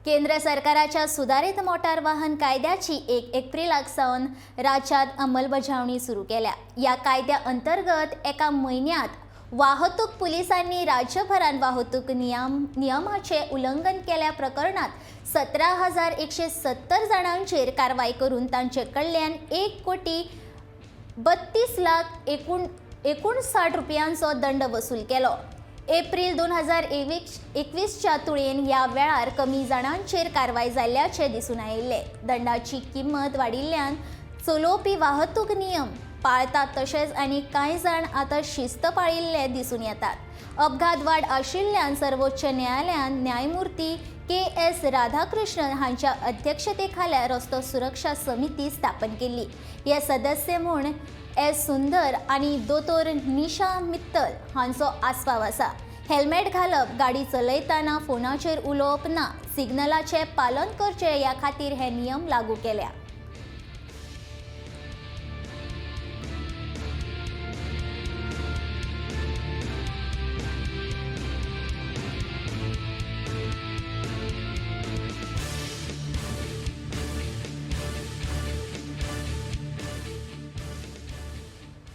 केंद्र सरकाराच्या सुधारित मोटार वाहन कायद्याची 1 एप्रिलाक सावन राज्यात अंमलबजावणी सुरू केल्या। या कायद्या अंतर्गत एका महिन्यात वाहतूक पुलिसांनी राज्यभरात वाहतूक नियमाचे उल्लंघन केल्या प्रकरणात 17,170 जाणांचेर कारवाई करून तांचे कडल्यान 1,32,59,60 रुपयांचो दंड वसूल केलो। एप्रिल 2021च्या तुळेन ह्या वेळार कमी जाणांचेर कारवाई जाल्ल्याचे दिसून आयिल्ले। दंडाची किंमत वाडिल्ल्यान चलोवपी वाहतूक नियम पाळतात तशेंच आनी कांय जाण आतां शिस्त पाळिल्ले दिसून येतात। अपघात वाड आशिल्ल्यान सर्वोच्च न्यायालयान न्यायमूर्ती के.एस. राधाकृष्णन हांच्या अध्यक्षतेखाला रस्तो सुरक्षा समिती स्थापन केली। हे सदस्य म्हूण एस. सुंदर आनी दोतोर निशा मित्तल हांचो आस्पाव आसा। हेल्मेट घालप, गाडी चलयतना फोनाचेर उलोवप ना, सिग्नलाचे पालन करचे ह्या खातीर हे नियम लागू केल्या।